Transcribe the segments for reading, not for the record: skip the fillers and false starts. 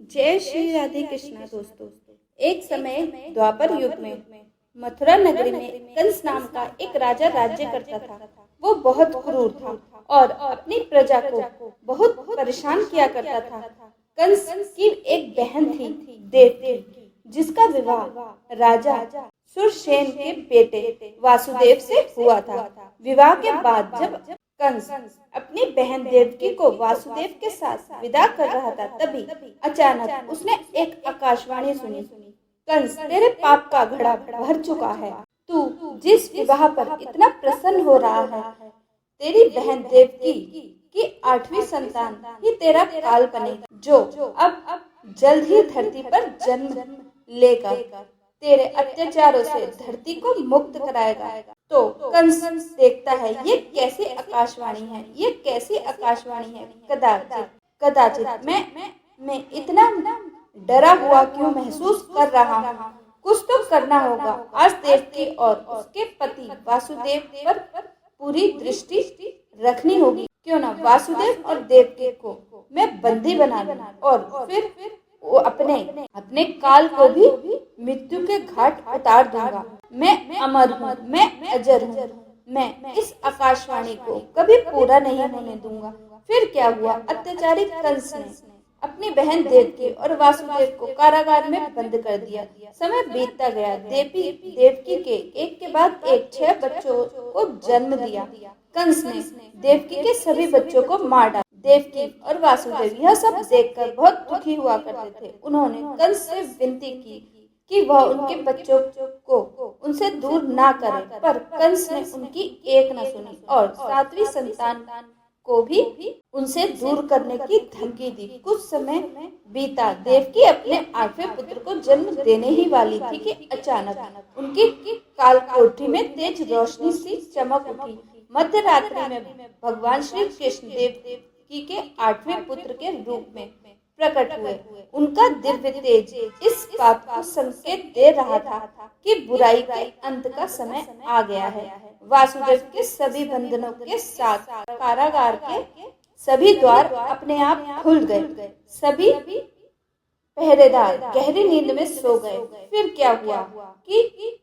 जय श्री राधे कृष्णा दोस्तों। एक समय द्वापर युग में मथुरा नगरी में कंस नाम का एक राजा राज्य करता था। वो बहुत क्रूर था और अपनी प्रजा को बहुत परेशान किया करता था। कंस की एक बहन थी देवकी, जिसका विवाह राजा सुरसेन के बेटे वासुदेव से हुआ था। विवाह के बाद जब कंस अपनी बहन देवकी को वासुदेव के साथ विदा कर रहा था, तभी अचानक उसने एक आकाशवाणी सुनी। कंस, तेरे पाप का घड़ा भर चुका है। तू जिस विवाह पर इतना प्रसन्न हो रहा है, तेरी बहन देवकी की 8वीं संतान ही तेरा काल बनेगी, जो अब जल्द ही धरती पर जन्म लेकर तेरे अत्याचारों से धरती को मुक्त कराएगा। तो कंस देखता है, ये कैसी आकाशवाणी है, ये कैसी आकाशवाणी है। कदाचित मैं इतना डरा हुआ क्यों महसूस कर रहा हूँ। कुछ तो करना होगा। आज देवकी और उसके पति वासुदेव पर पूरी दृष्टि रखनी होगी। क्यों ना वासुदेव और देवकी को मैं बंदी बना लूं और फिर वो अपने काल को भी मृत्यु के घाट उतार दूंगा। मैं अमर हूँ, मैं अजर हूँ। मैं इस आकाशवाणी को कभी पूरा नहीं होने दूंगा। फिर क्या हुआ? अत्याचारी कंस ने अपनी बहन देवकी और वासुदेव को कारागार में बंद कर दिया। समय बीतता गया। देवकी के एक के बाद एक 6 बच्चों को जन्म दिया। कंस ने देवकी के सभी बच्चों को मार डाला। देवकी और वासुदेव यह सब देखकर बहुत दुखी हुआ करते थे। उन्होंने कंस से विनती की कि वह उनके बच्चों को उनसे दूर ना करे, पर कंस ने उनकी एक न सुनी और 7वीं संतान को भी उनसे दूर करने की धमकी दी। कुछ समय बीता। देवकी अपने 8वें पुत्र को जन्म देने ही वाली थी कि अचानक उनकी काल कोठरी में तेज रोशनी सी चमक उठी। मध्य रात्रि में भगवान श्री कृष्ण देवकी के 8वें पुत्र के रूप में प्रकट हुए। उनका दिव्य तेज इस बात को संकेत दे रहा था कि बुराई के अंत का समय आ गया है। वासुदेव के सभी बंधनों के साथ कारागार के सभी द्वार अपने आप खुल गए। सभी पहरेदार गहरी नींद में सो गए। फिर क्या हुआ कि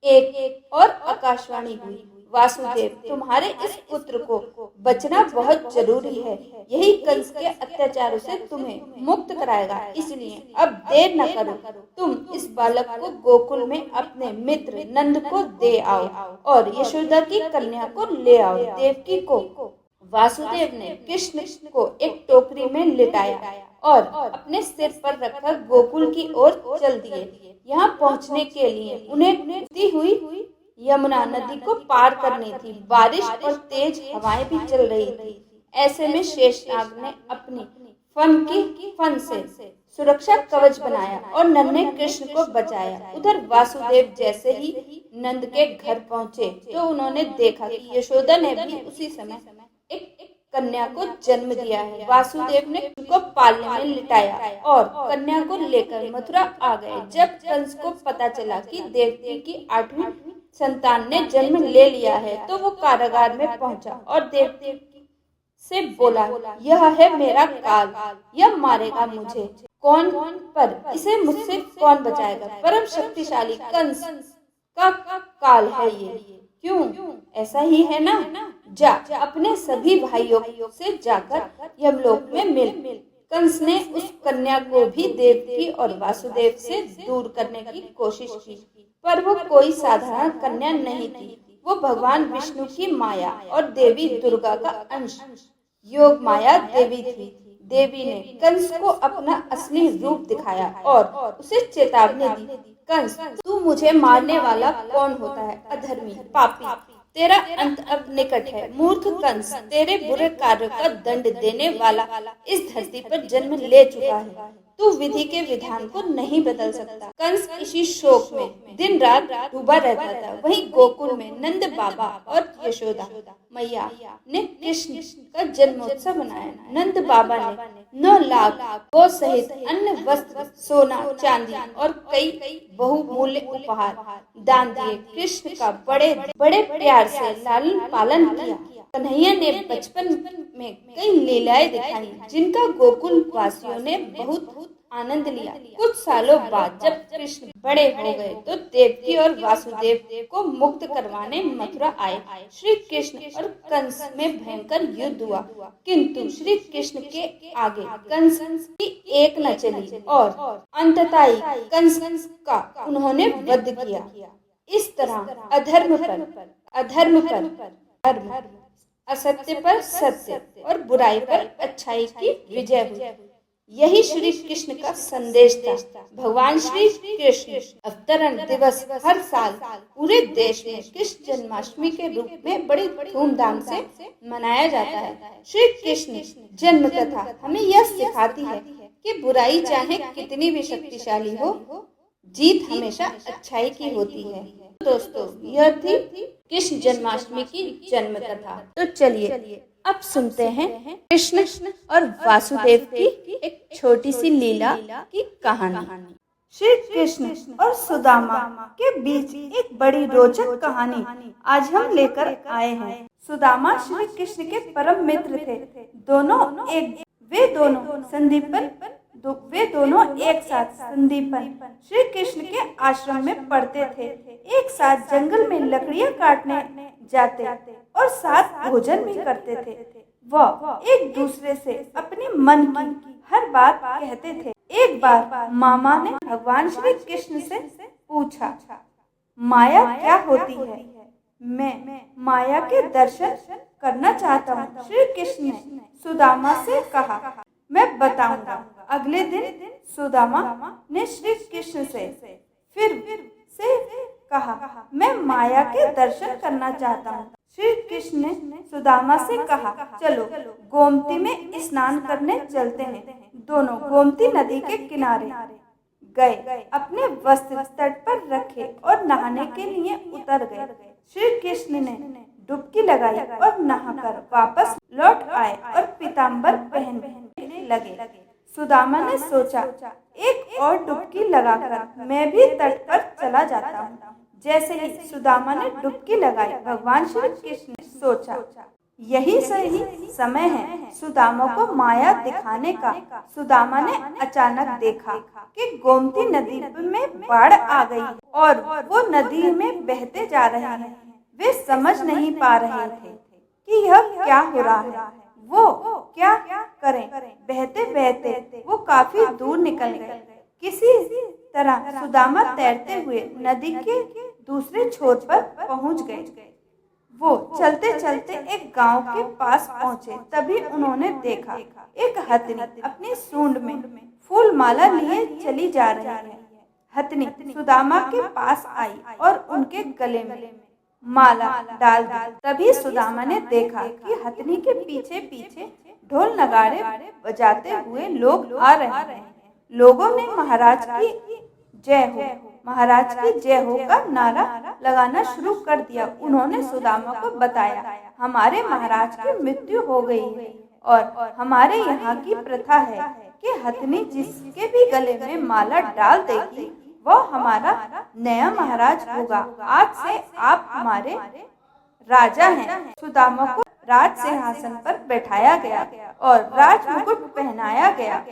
एक और आकाशवाणी हुई। वासुदेव, तुम्हारे इस पुत्र को बचना बहुत जरूरी है। यही कंस के अत्याचारों से तुम्हें मुक्त कराएगा। इसलिए अब देर न करो। तुम इस बालक को गोकुल में अपने मित्र नंद को दे आओ और यशोदा की कन्या को ले आओ। देवकी को वासुदेव ने कृष्ण को एक टोकरी में लिटाया और अपने सिर पर रखकर गोकुल की ओर चल दिए। यहाँ पहुँचने के लिए उन्हें बहती हुई यमुना नदी को पार करनी थी। बारिश और तेज हवाएं भी चल रही थी। ऐसे में शेषनाग ने अपनी फन से सुरक्षा कवच बनाया और नन्हे कृष्ण को बचाया। उधर वासुदेव जैसे ही नंद के घर पहुँचे तो उन्होंने देखा कि यशोदा ने भी उसी समय एक कन्या को जन्म दिया है। वासुदेव ने उनको पालने में लिटाया और कन्या को लेकर मथुरा आ गए। जब कंस को पता चला कि देवकी की 8वीं संतान ने जन्म ले लिया है, तो वो कारागार में पहुंचा और देवकी से बोला, यह है मेरा काल, यह मारेगा मुझे। कौन पर इसे मुझसे कौन बचाएगा? परम शक्तिशाली कंस का काल है ये। क्यों? ऐसा ही है ना? जा अपने सभी भाइयों से जाकर यमलोक में मिल। कंस ने उस कन्या को भी देवकी और वासुदेव से दूर करने की कोशिश की, पर वो कोई साधारण कन्या नहीं थी। वो भगवान विष्णु की माया और देवी दुर्गा का अंश योग माया देवी थी। देवी ने कंस को अपना असली रूप दिखाया और उसे चेतावनी दी, कंस, तू मुझे मारने वाला कौन होता है? अधर्मी, पापी, तेरा अंत अब निकट है। मूर्ख कंस, तेरे बुरे कार्यों का दंड देने वाला इस धरती पर जन्म ले चुका है। तू विधि के विधान को नहीं बदल सकता। कंस इसी शोक में दिन रात डूबा रहता था। वहीं गोकुल में नंद बाबा और यशोदा मैया ने कृष्ण का जन्मोत्सव मनाया। नंद बाबा ने 9 लाख गौ सहित अन्य वस्त्र, सोना, चांदी और कई बहुमूल्य उपहार दान दिए। कृष्ण का बड़े प्यार से लालन पालन किया। कन्हैया ने बचपन में कई लीलाएं दिखाई, जिनका गोकुल वासियों ने बहुत आनंद लिया। कुछ सालों बाद जब कृष्ण बड़े हो गए तो देवकी और वासुदेव को मुक्त करवाने मथुरा आए। श्री कृष्ण और कंस में भयंकर युद्ध हुआ, किंतु श्री कृष्ण के आगे कंस की एक न चली और अंततः कंस का उन्होंने वध किया। इस तरह अधर्म पर धर्म, असत्य पर सत्य और बुराई पर अच्छाई की विजय हुई। यही श्री कृष्ण का संदेश था। भगवान श्री कृष्ण अवतरण दिवस हर साल पूरे देश में कृष्ण जन्माष्टमी के रूप में बड़ी धूमधाम से मनाया जाता है। श्री कृष्ण जन्म कथा हमें यह सिखाती है कि बुराई चाहे कितनी भी शक्तिशाली हो, जीत हमेशा अच्छाई की होती है। दोस्तों, यह थी कृष्ण जन्माष्टमी की जन्म कथा। तो चलिए अब सुनते हैं कृष्ण और वासुदेव की एक छोटी सी लीला की कहानी। श्री कृष्ण और सुदामा के बीच एक बड़ी रोचक कहानी आज हम लेकर आए हैं। सुदामा श्री कृष्ण के परम मित्र थे। वे दोनों एक साथ संदीपन श्री कृष्ण के आश्रम में पढ़ते थे। एक साथ जंगल में लकड़ियां काटने जाते और साथ भोजन भी करते थे। वह एक दूसरे से अपने मन की हर बात कहते थे। एक बार मामा ने भगवान श्री कृष्ण से पूछा, माया क्या होती है? मैं माया के दर्शन करना चाहता हूँ। श्री कृष्ण ने सुदामा से कहा, मैं बताऊंगा। अगले दिन सुदामा ने श्री कृष्ण से फिर से कहा, मैं माया के दर्शन करना चाहता हूँ। श्री कृष्ण ने सुदामा से कहा, चलो गोमती में स्नान करने चलते हैं। दोनों गोमती नदी के किनारे गए, अपने वस्त्र तट पर रखे और नहाने के लिए उतर गए। श्री कृष्ण ने डुबकी लगाई और नहाकर वापस लौट आए और पीताम्बर पहनने लगे। सुदामा ने सोचा, एक और डुबकी लगाकर मैं भी तट पर चला जाता हूँ। जैसे ही सुदामा ने डुबकी लगाई, भगवान श्री कृष्ण ने सोचा, यही सही समय है सुदामा को माया दिखाने का। सुदामा ने अचानक देखा कि गोमती नदी में बाढ़ आ गई और वो नदी में बहते जा रहे हैं। वे समझ नहीं पा रहे थे कि यह क्या हो रहा है, वो क्या करें। बहते बहते वो काफी दूर निकल गए। किसी तरह सुदामा तैरते हुए नदी के दूसरे छोर पर पहुंच गए। वो चलते चलते एक गांव के पास पहुंचे। तभी उन्होंने देखा एक हथनी अपनी सूंड में फूल माला लिए चली जा रही है। हथनी सुदामा के पास आई और उनके गले में माला डाल दी। तभी सुदामा ने देखा कि हथनी के पीछे पीछे ढोल नगाड़े बजाते हुए लोग आ रहे हैं। लोगों ने महाराज की जय हो का नारा लगाना शुरू कर दिया। उन्होंने सुदामा को बताया, हमारे महाराज की मृत्यु हो गई है और हमारे यहाँ की प्रथा है कि हथनी जिसके भी गले में माला डाल देगी वह हमारा नया महाराज होगा। आज से आप हमारे राजा हैं। सुदामा को राज सिंहासन पर बैठाया गया और राज मुकुट पहनाया गया।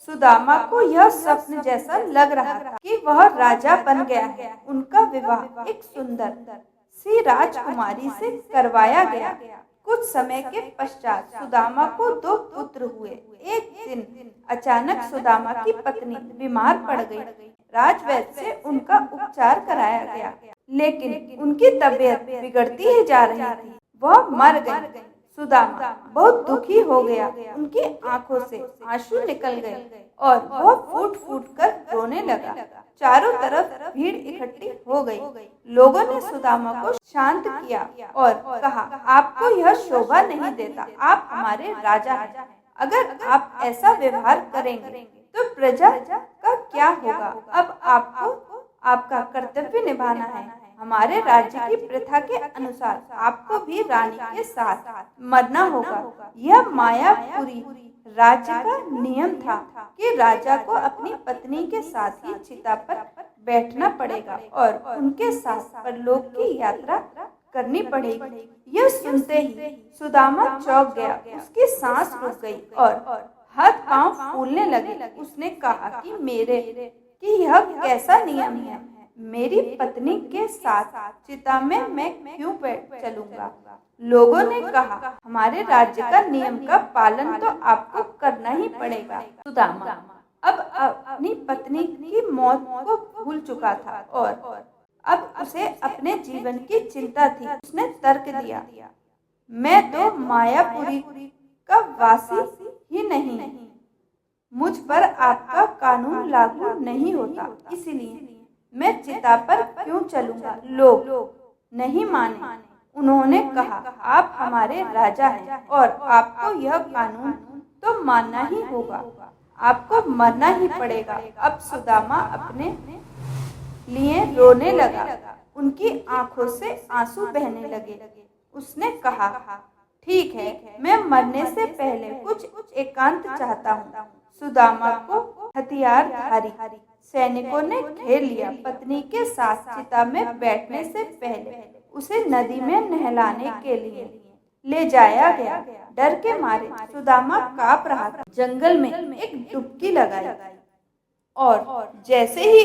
सुदामा को यह स्वप्न जैसा लग रहा था कि वह राजा बन गया है। उनका विवाह एक सुंदर सी राजकुमारी से करवाया गया। कुछ समय के पश्चात सुदामा को 2 पुत्र हुए। एक दिन अचानक सुदामा की पत्नी बीमार पड़ गई। राजवैद्य से उनका उपचार कराया गया, लेकिन उनकी तबीयत बिगड़ती ही जा रही थी। वह मर गई। सुदामा बहुत दुखी हो गया। उनकी आंखों से आंसू निकल गए और वह फूट फूट कर रोने लगा। चारों तरफ भीड़ इकट्ठी हो गई। लोगों ने सुदामा को शांत किया और कहा, आपको यह शोभा नहीं देता। आप हमारे राजा हैं। अगर आप ऐसा व्यवहार करेंगे तो प्रजा का क्या होगा? अब आपको आपका कर्तव्य निभाना है। हमारे राज्य की प्रथा के अनुसार आपको भी रानी के साथ मरना होगा। यह मायापुरी राज्य का नियम था कि राजा को अपनी पत्नी के साथ ही चिता पर बैठना पड़ेगा और उनके साथ परलोक की यात्रा करनी पड़ेगी। यह सुनते ही सुदामा चौंक गया। उसकी सांस रुक गई और हाथ पांव फूलने लगे। उसने कहा कि यह कैसा नियम है? मेरी पत्नी के साथ चिता में मैं क्यों चलूंगा? लोगों ने कहा, हमारे राज्य का नियम का पालन तो आपको करना ही पड़ेगा। सुदामा अब अपनी पत्नी की मौत को भूल चुका था और अब उसे अपने जीवन की चिंता थी। उसने तर्क दिया, मैं तो मायापुरी का वासी ही नहीं, मुझ पर आपका कानून लागू नहीं होता, इसलिए मैं चिता पर क्यों चलूंगा? लोग नहीं माने। उन्होंने कहा, आप हमारे राजा हैं और आपको यह कानून तो मानना ही होगा, आपको मरना ही पड़ेगा। अब सुदामा अपने लिए रोने लगा, उनकी आंखों से आंसू बहने लगे। उसने कहा, ठीक है, मैं मरने से पहले कुछ एकांत चाहता हूँ। सुदामा को हथियारधारी सैनिकों ने घेर लिया। पत्नी के साथ चिता में बैठने से पहले उसे नदी में नहलाने के लिए ले जाया गया। डर के मारे सुदामा कांप रहा था। जंगल में एक डुबकी लगाई और जैसे ही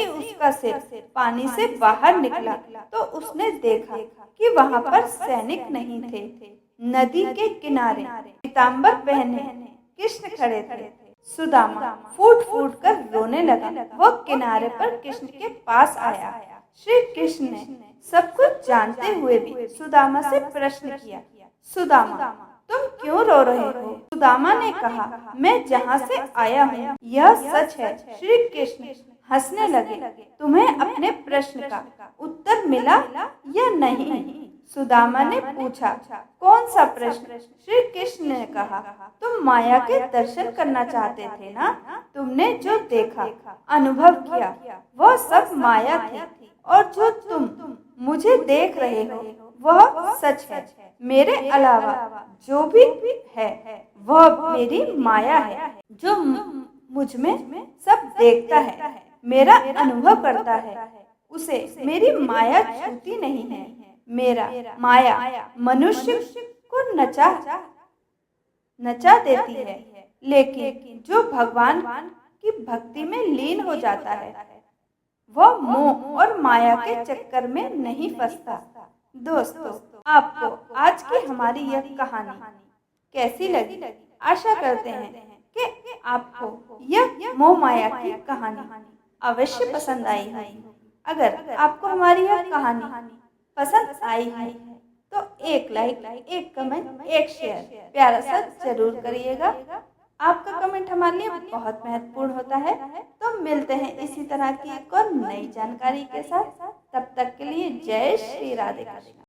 उसका सिर पानी से बाहर निकला तो उसने देखा कि वहाँ पर सैनिक नहीं थे। नदी के किनारे पीतांबर पहने कृष्ण खड़े थे। सुदामा फूट फूट कर रोने लगा। वह किनारे पर कृष्ण के पास आया। श्री कृष्ण ने सब कुछ जानते हुए भी सुदामा से प्रश्न किया, सुदामा तुम क्यों रो रहे हो? सुदामा ने कहा, मैं जहाँ से आया हूँ यह सच है। श्री कृष्ण हंसने लगे। तुम्हें अपने प्रश्न का उत्तर मिला या नहीं? सुदामा ने पूछा, कौन सा प्रश्न? श्री कृष्ण ने कहा, तुम माया के दर्शन करना चाहते थे ना? तुमने जो देखा, अनुभव किया, वह सब माया थी और जो तुम मुझे देख रहे हो वह सच है। मेरे अलावा जो भी है वह मेरी माया है। जो मुझ में सब देखता है, मेरा अनुभव करता है, उसे मेरी माया छूती नहीं है। मेरा माया मनुष्य को नचा देती है, लेकिन जो भगवान की भक्ति में लीन हो जाता है वह मोह और माया के चक्कर में नहीं फंसता। दोस्तों, आपको आज की हमारी यह कहानी कैसी लगी? आशा करते हैं कि आपको यह मोह माया की कहानी अवश्य पसंद आई है। अगर आपको हमारी यह कहानी पसंद आई है तो एक लाइक, एक कमेंट, एक शेयर प्यारा सा जरूर करिएगा। आपका कमेंट हमारे लिए बहुत महत्वपूर्ण होता है। तो मिलते हैं इसी तरह की एक और नई जानकारी के साथ। तब तक के लिए जय श्री राधे कृष्ण।